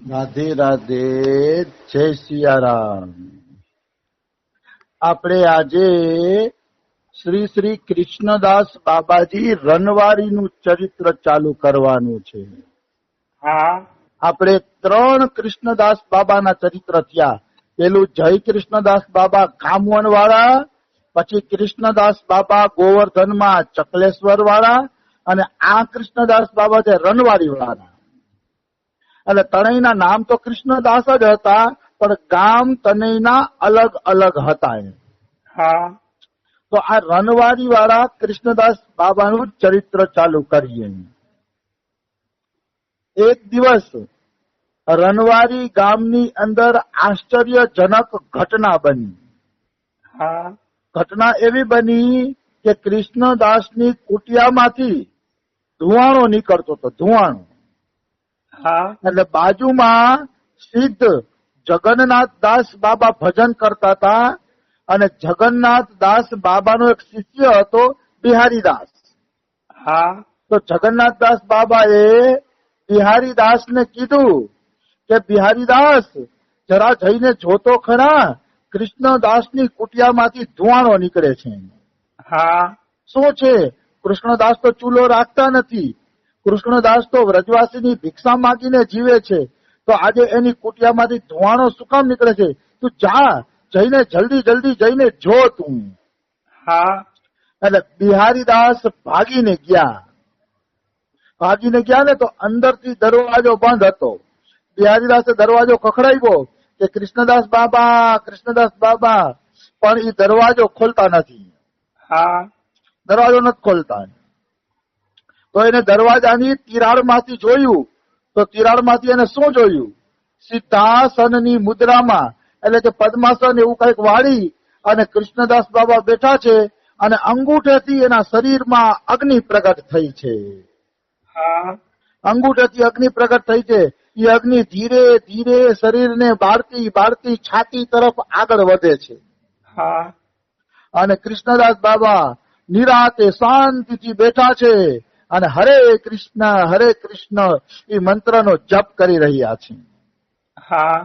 રાધે રાધે, જય સિયારામ. આપણે આજે શ્રી શ્રી કૃષ્ણદાસ બાબાજી રનવારીનું ચરિત્ર ચાલુ કરવાનું છે. હા, આપણે 3 કૃષ્ણદાસ બાબાના ચરિત્ર થયા. પેલું જય કૃષ્ણદાસ બાબા કામવન વાળા, પછી કૃષ્ણદાસ બાબા ગોવર્ધનમાં ચકલેશ્વર વાળા, અને આ કૃષ્ણદાસ બાબા છે રનવારી વાળા. એટલે ત્રણેયના નામ તો કૃષ્ણદાસ જ હતા, પણ ગામ ત્રણેયના અલગ અલગ હતા. હા, તો આ રનવારી વાળા કૃષ્ણદાસ બાબાનું ચરિત્ર ચાલુ કરીએ. એક દિવસ રનવારી ગામની અંદર આશ્ચર્યજનક ઘટના બની. હા, ઘટના એવી બની કે કૃષ્ણદાસની કુટિયામાંથી ધુવાણો નીકળતો હતો, ધુવાણો. હા, એટલે બાજુમાં સિદ્ધ જગન્નાથ દાસ બાબા ભજન કરતા હતા, અને જગન્નાથ દાસ બાબાનો એક શિષ્ય હતો બિહારી દાસ. હા, તો જગન્નાથ દાસ બાબાએ બિહારી દાસને કીધું કે બિહારી દાસ, જરા જઈને જોતો ખરા, કૃષ્ણદાસની કુટિયામાંથી ધુવાણો નીકળે છે. હા, શું છે? કૃષ્ણદાસ તો ચૂલો રાખતા નથી. કૃષ્ણદાસ તો વ્રજવાસીની ભિક્ષા માંગીને જીવે છે. તો આજે એની કુટિયામાંથી ધુવાણો શું કામ નીકળે છે? તું જા, જઈને જલ્દી જલ્દી જઈને જો તું. હા, એટલે બિહારી દાસ ભાગીને ગયા ને તો અંદરથી દરવાજો બંધ હતો. બિહારી દાસે દરવાજો ખખડાવ્યો કે કૃષ્ણદાસ બાબા, કૃષ્ણદાસ બાબા, પણ એ દરવાજો ખોલતા નથી. હા, દરવાજો નથી ખોલતા. તો એને દરવાજાની તિરાડમાંથી જોયું, તો તિરાડમાંથી એને શું જોયું? સિદ્ધાસનની મુદ્રામાં, એટલે કે પદ્માસન એવું કઈક વાળી અને કૃષ્ણદાસ બાબા બેઠા છે, અને અંગૂઠેથી એના શરીરમાં અગ્નિ પ્રગટ થઈ છે. હા, અંગૂઠેથી અગ્નિ પ્રગટ થઈ છે. એ અગ્નિ ધીરે ધીરે શરીરને બાળતી બાળતી છાતી તરફ આગળ વધે છે. હા, અને કૃષ્ણદાસ બાબા નિરાતે શાંતિથી બેઠા છે, અને હરે કૃષ્ણ એ મંત્રનો જપ કરી રહ્યા છે. હા,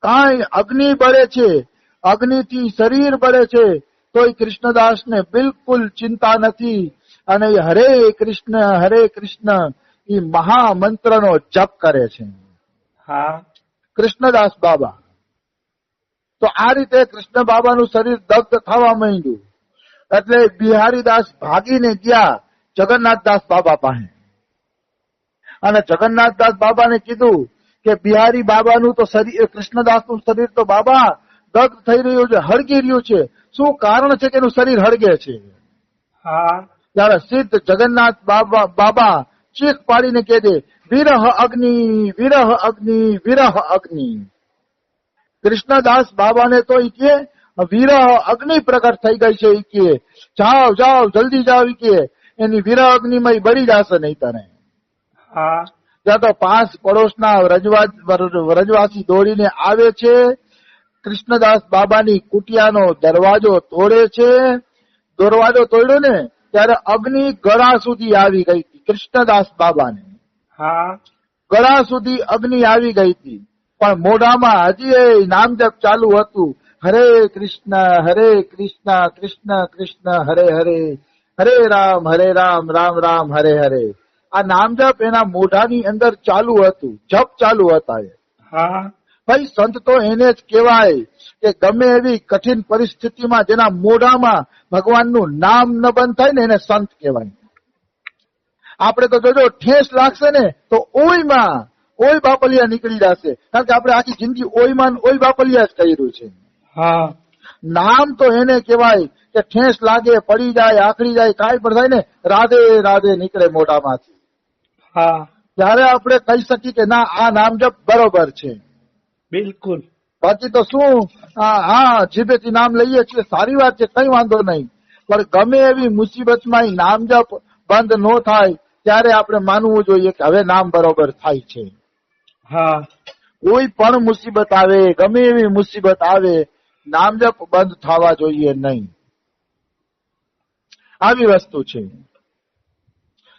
કાંઈ અગ્નિ બળે છે, અગ્નિથી શરીર બળે છે, તો એ કૃષ્ણદાસને બિલકુલ ચિંતા નથી, અને એ હરે કૃષ્ણ એ મહામંત્રનો જપ કરે છે. હા, કૃષ્ણદાસ બાબા તો આ રીતે કૃષ્ણ બાબાનું શરીર દગ્ધ થવા માંડ્યું. એટલે બિહારીદાસ ભાગીને ગયા જગન્નાથદાસ બાબા પાસે, અને જગન્નાથદાસ બાબાને કીધું કે બિહારી બાબાનું તો શરીર, કૃષ્ણદાસનું શરીર તો બાબા દગ્ધ થઈ રહ્યું છે, હળગી રહ્યું છે. શું કારણ છે કે એનું શરીર હળગે છે? હા, ત્યારે સિદ્ધ જગન્નાથ બાબા ચીખ પાડીને કહે છે, વિરહ અગ્નિ, વિરહ અગ્નિ, વિરહ અગ્નિ. કૃષ્ણદાસ બાબાને તો ઈ કે વિરહ અગ્નિ પ્રગટ થઈ ગઈ છે. ઈ કે જાઓ જાઓ જલ્દી જાઓ. ઈ કે એની વિરહ અગ્નિમાં ઈ બળી જશે નહીં તને. હા, ત્યાં તો પાસ પડોશના વ્રજવાસી દોડીને આવે છે. કૃષ્ણદાસ બાબાની કુટિયાનો દરવાજો તોડે છે. દરવાજો તોડ્યો ને ત્યારે અગ્નિ ગળા સુધી આવી ગઈ હતી. કૃષ્ણદાસ બાબાને હા, ગળા સુધી અગ્નિ આવી ગઈ હતી, પણ મોઢામાં હજી નામ જપ ચાલુ હતું. હરે કૃષ્ણ, કૃષ્ણ કૃષ્ણ હરે હરે, હરે રામ, રામ રામ હરે હરે. આ નામ જપ એના મોઢાની અંદર ચાલુ હતું, જપ ચાલુ હતા. હા, ભાઈ સંત તો એને જ કહેવાય કે ગમે એવી કઠિન પરિસ્થિતિમાં જેના મોઢામાં ભગવાનનું નામ ન બંધ થાય ને એને સંત કહેવાય. આપણે તો જોજો ઠેસ લાગશે ને તો ઓય બાપલિયા નીકળી જશે, કારણ કે આપણે આખી જિંદગી ઓય બાપલિયા જ કર્યું છે. હા, નામ તો એને કહેવાય કે ઠેસ લાગે, પડી જાય, આખડી જાય, કાંઈ પણ થાય ને રાધે રાધે નીકળે મોઢામાંથી. હા, ત્યારે આપણે કહી શકીએ કે ના, આ નામ જપ બરોબર છે. બિલકુલ. બાકી તો શું, હા જીભેથી નામ લઈએ છીએ, સારી વાત છે, કઈ વાંધો નહીં. પણ ગમે એવી મુસીબતમાં નામ જપ બંધ ન થાય ત્યારે આપણે માનવું જોઈએ કે હવે નામ બરોબર થાય છે. હા, કોઈ પણ મુસીબત આવે, ગમે એવી મુસીબત આવે, નામ જપ બંધ થવા જોઈએ નહીં. આવી વસ્તુ છે.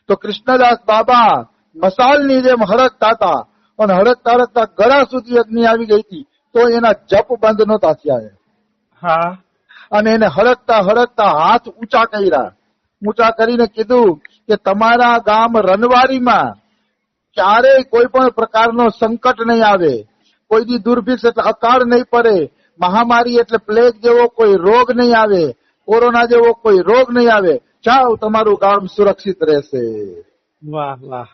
તો કૃષ્ણદાસ બાબા મસાલની જેમ હળગતા હતા. અને હળકતા હળકતા ગળા સુધી અગ્નિ આવી ગઈ હતી તો એના જપ બંધ નહોતા થયા. હા અને એને હળકતા હળકતા હાથ ઊંચા કર્યા. ઊંચા કરીને કીધું કે તમારા ગામ રનવારીમાં ક્યારેય કોઈ પણ પ્રકારનો સંકટ નહીં આવે, કોઈ દી દુર્ભિક્ષ એટલે અકાળ નહીં પડે, મહામારી એટલે પ્લેગ જેવો કોઈ રોગ નહીં આવે, કોરોના જેવો કોઈ રોગ નહીં આવે. જાઓ, તમારું ગામ સુરક્ષિત રહેશે, વાહ વાહ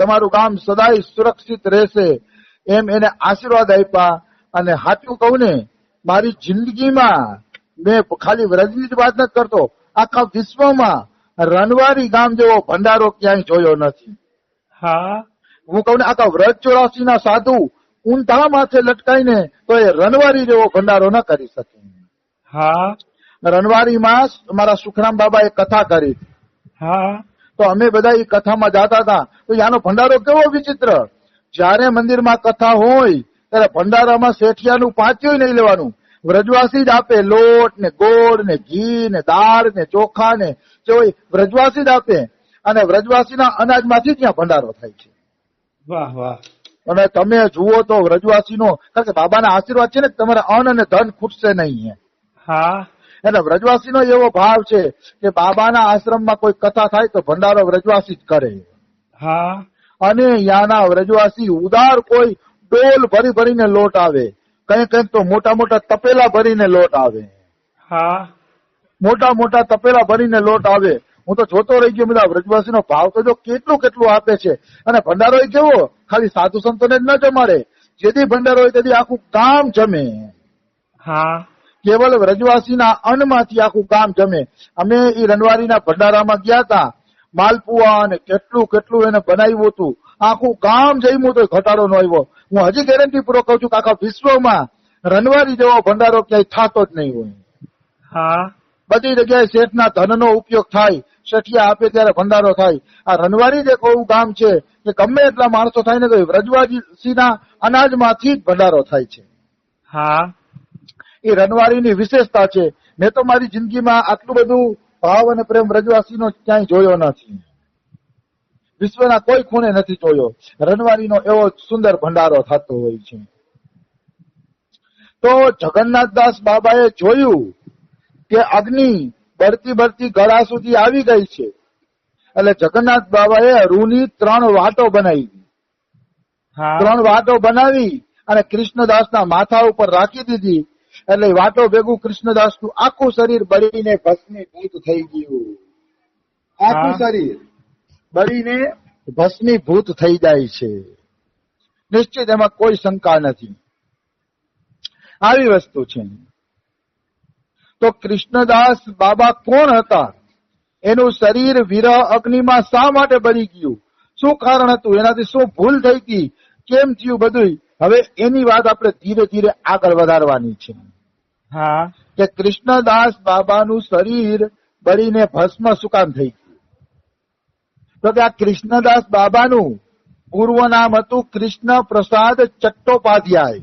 તમારું ગામ સદાય સુરક્ષિત રહેશે, એમ એને આશીર્વાદ આપ્યા. અને સાચું કહું ને, મારી જિંદગીમાં મેં ખાલી વ્રજની જ વાત નથી કરતો, આખા વિશ્વમાં રનવારી ગામ જેવો ભંડારો ક્યાંય જોયો નથી. હા હું કહું ને, આખા વ્રજ 84 ના સાધુ ઊંધા માથે લટકાઈને તો એ રનવારી જેવો ભંડારો ન કરી શકે. હા રનવારીમાં અમારા સુખરામ બાબાએ કથા કરી. હા તો અમે બધા એ કથામાં જતા હતા તો આનો ભંડારો કેવો વિચિત્ર. જયારે મંદિરમાં કથા હોય ત્યારે ભંડારામાં શેઠિયાનું પાંચ્યું નહીં લેવાનું, વ્રજવાસી જ આપે. લોટ ને ગોળ ને ઘી ને દાળ ને ચોખા ને જે હોય વ્રજવાસી જ આપે. અને વ્રજવાસીના અનાજમાંથી ત્યાં ભંડારો થાય છે. વાહ વાહ અને તમે જુઓ તો વ્રજવાસીનો, કારણ કે બાબાના આશીર્વાદ છે ને, તમારે અન્ન અને ધન ખૂટશે નહીં. હા એટલે વ્રજવાસીનો એવો ભાવ છે કે બાબાના આશ્રમમાં કોઈ કથા થાય તો ભંડારો વ્રજવાસી જ કરે. હા અને યાના વ્રજવાસી ઉદાર, કોઈ ડોલ ભરી ભરીને લોટ આવે, કઈક કઈક તો મોટા મોટા તપેલા ભરીને લોટ આવે. હા મોટા મોટા તપેલા ભરીને લોટ આવે. હું તો જોતો રહી ગયો, બધા વ્રજવાસીનો ભાવ તો જો કેટલું કેટલું આપે છે. અને ભંડારો એ કેવો, ખાલી સાધુ સંતોને જ ન જમાડે, જેથી ભંડારો હોય તેથી આખું ગામ જમે. હા કેવલ વ્રજવાસીના અન્નમાંથી આખું ગામ જમે. અમે એ રનવારીના ભંડારામાં ગયા હતા, માલપુઆ અને કેટલું કેટલું એને બનાવ્યું હતું, આખું ગામ જમ્યું તો ઘટાડો ન આવ્યો. હું હજી ગેરંટી પૂર્વક કહું છું કે આખા વિશ્વમાં રનવારી જેવો ભંડારો ક્યાંય થતો જ નહીં હોય. હા બધી જગ્યાએ શેઠના ધનનો ઉપયોગ થાય, શેઠિયા આપે ત્યારે ભંડારો થાય. આ રનવારી જ એક એવું ગામ છે કે ગમે એટલા માણસો થાય ને તો વ્રજવાસીના અનાજમાંથી જ ભંડારો થાય છે. હા એ રનવારીની વિશેષતા છે. મેં તો મારી જિંદગીમાં આટલું બધું ભાવ અને પ્રેમ વ્રજવાસીનો ક્યાંય જોયો નથી, વિશ્વના કોઈ ખૂણે નથી જોયો. રનવારીનો એવો સુંદર ભંડારો થતો હોય છે. તો જગન્નાથદાસ બાબાએ જોયું કે અગ્નિ બળતી બળતી ગળા સુધી આવી ગઈ છે. એટલે જગન્નાથ બાબાએ રૂની 3 વાટો બનાવી. હા 3 વાટો બનાવી અને કૃષ્ણદાસના માથા ઉપર રાખી દીધી. એટલે વાટો ભેગું કૃષ્ણદાસનું આખું શરીર બળીને ભસ્મીભૂત થઈ ગયું. આખું શરીર બળીને ભસ્મીભૂત થઈ જાય છે, નિશ્ચિત, એમાં કોઈ શંકા નથી. આવી વસ્તુ છે. તો કૃષ્ણદાસ બાબા કોણ હતા? એનું શરીર વિરહ અગ્નિમાં શા માટે બળી ગયું? શું કારણ હતું? એનાથી શું ભૂલ થઈ હતી? કેમ થયું બધું? હવે એની વાત આપણે ધીરે ધીરે આગળ વધારવાની છે. હા કે કૃષ્ણદાસ બાબાનું શરીર બળીને ભસ્મ શું કામ થઈ ગયું? તો કે આ કૃષ્ણદાસ બાબાનું પૂર્વ નામ હતું કૃષ્ણ પ્રસાદ ચટ્ટોપાધ્યાય.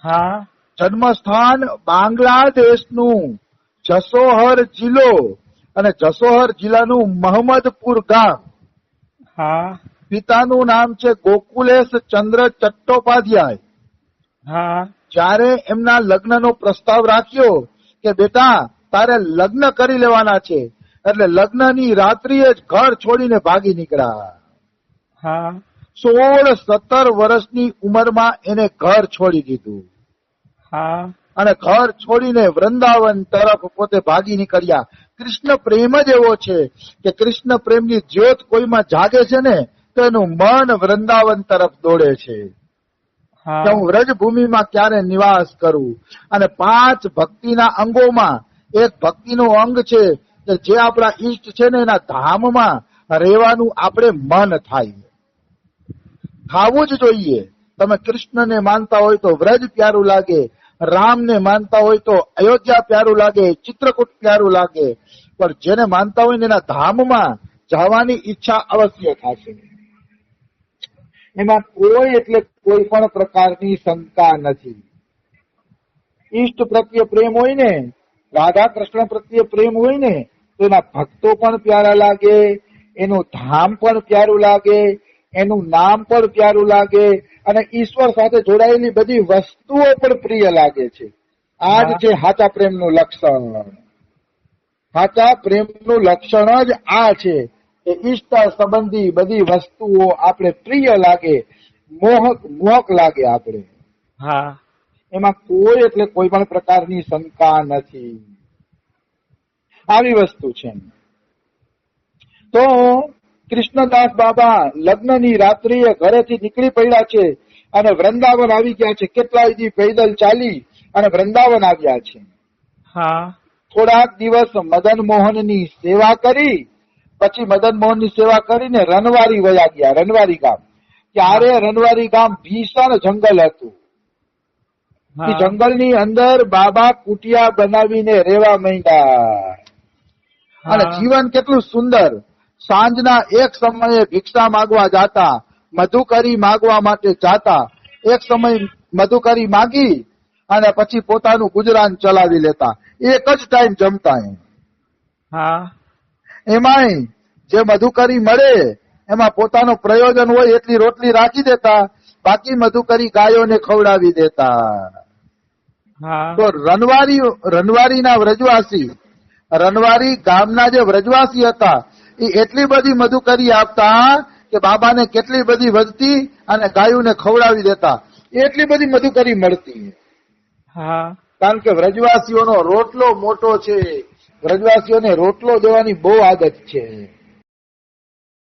હા જન્મસ્થાન બાંગ્લાદેશનું જસોહર જિલ્લો, અને જસોહર જિલ્લાનું મહમદપુર ગામ. હા પિતાનું નામ છે ગોકુલેશ ચંદ્ર ચટ્ટોપાધ્યાય. હા જ્યારે એમના લગ્નનો પ્રસ્તાવ રાખ્યો કે બેટા તારે લગ્ન કરી લેવાના છે, એટલે લગ્નની રાત્રિએ જ ઘર છોડીને ભાગી નીકળ્યા. હા 16-17 વર્ષની ઉંમરમાં એને ઘર છોડી દીધું. હા અને ઘર છોડીને વૃંદાવન તરફ પોતે ભાગી નીકળ્યા. કૃષ્ણ પ્રેમ જ એવો છે કે કૃષ્ણ પ્રેમની જ્યોત કોઈમાં જાગે છે ને તો એનું મન વૃંદાવન તરફ દોડે છે કે હું વ્રજભૂમિમાં ક્યારે નિવાસ કરું. અને 5 ભક્તિના અંગોમાં એક ભક્તિનું અંગ છે કે જે આપણા ઈષ્ટ છે ને એના ધામમાં રહેવાનું આપણે મન થાય, ખાવું જ જોઈએ. તમે કૃષ્ણને માનતા હોય તો વ્રજ પ્યારું લાગે, રામને માનતા હોય તો અયોધ્યા પ્યારું લાગે, ચિત્રકૂટ પ્યારું લાગે, પણ જેને માનતા હોય ને એના ધામમાં જવાની ઈચ્છા અવશ્ય થશે. એમાં કોઈ એટલે કોઈ પણ પ્રકારની શંકા નથી. ઈષ્ટ પ્રત્યે પ્રેમ હોય ને, રાધા કૃષ્ણ પ્રત્યે પ્રેમ હોય ને તો એના ભક્તો પણ પ્યારા લાગે, એનું ધામ પણ પ્યારું લાગે, એનું નામ પણ પ્યારું લાગે અને ઈશ્વર સાથે જોડાયેલી બધી વસ્તુઓ પણ પ્રિય લાગે છે. આ જ છે સાચા પ્રેમનું લક્ષણ. સાચા પ્રેમનું લક્ષણ જ આ છે કે ઈષ્ટ સંબંધી બધી વસ્તુઓ આપણે પ્રિય લાગે, મોહક લાગે. આપણે હા એમાં કોઈ એટલે કોઈ પણ પ્રકારની શંકા નથી. આવી વસ્તુ છે. તો કૃષ્ણદાસ બાબા લગ્નની રાત્રિએ ઘરેથી નીકળી પડ્યા છે અને વૃંદાવન આવી ગયા છે. કેટલાય દી પૈદલ ચાલી અને વૃંદાવન આવ્યા છે. હા થોડાક દિવસ મદન મોહનની સેવા કરી, પછી મદન મોહનની સેવા કરીને રનવારી વયા ગયા. રનવારી ગામ, ત્યારે રનવારી ગામ ભીષણ જંગલ હતું. એ જંગલની અંદર બાબા કુટિયા બનાવીને રહેવા માંડ્યા. અને જીવન કેટલું સુંદર. સાંજના એક સમયે ભિક્ષા માંગવા જાતા, મધુકરી માંગવા માટે જાતા. એક સમય મધુકરી માંગી અને પછી પોતાનું ગુજરાન ચલાવી લેતા. એક જ ટાઈમ જમતા. એમાંય જે મધુકરી મળે એમાં પોતાનો પ્રયોજન હોય એટલી રોટલી રાખી દેતા, બાકી મધુકરી ગાયોને ખવડાવી દેતા. તો રનવારીના વ્રજવાસી, રનવારી ગામના જે વ્રજવાસી હતા એ એટલી બધી મધુકરી આપતા કે બાબાને કેટલી બધી વધતી અને ગાયોને ખવડાવી દેતા. એટલી બધી મધુકરી મળતી. કારણ કે વ્રજવાસીઓનો રોટલો મોટો છે. વ્રજવાસીઓને રોટલો દેવાની બહુ આદત છે.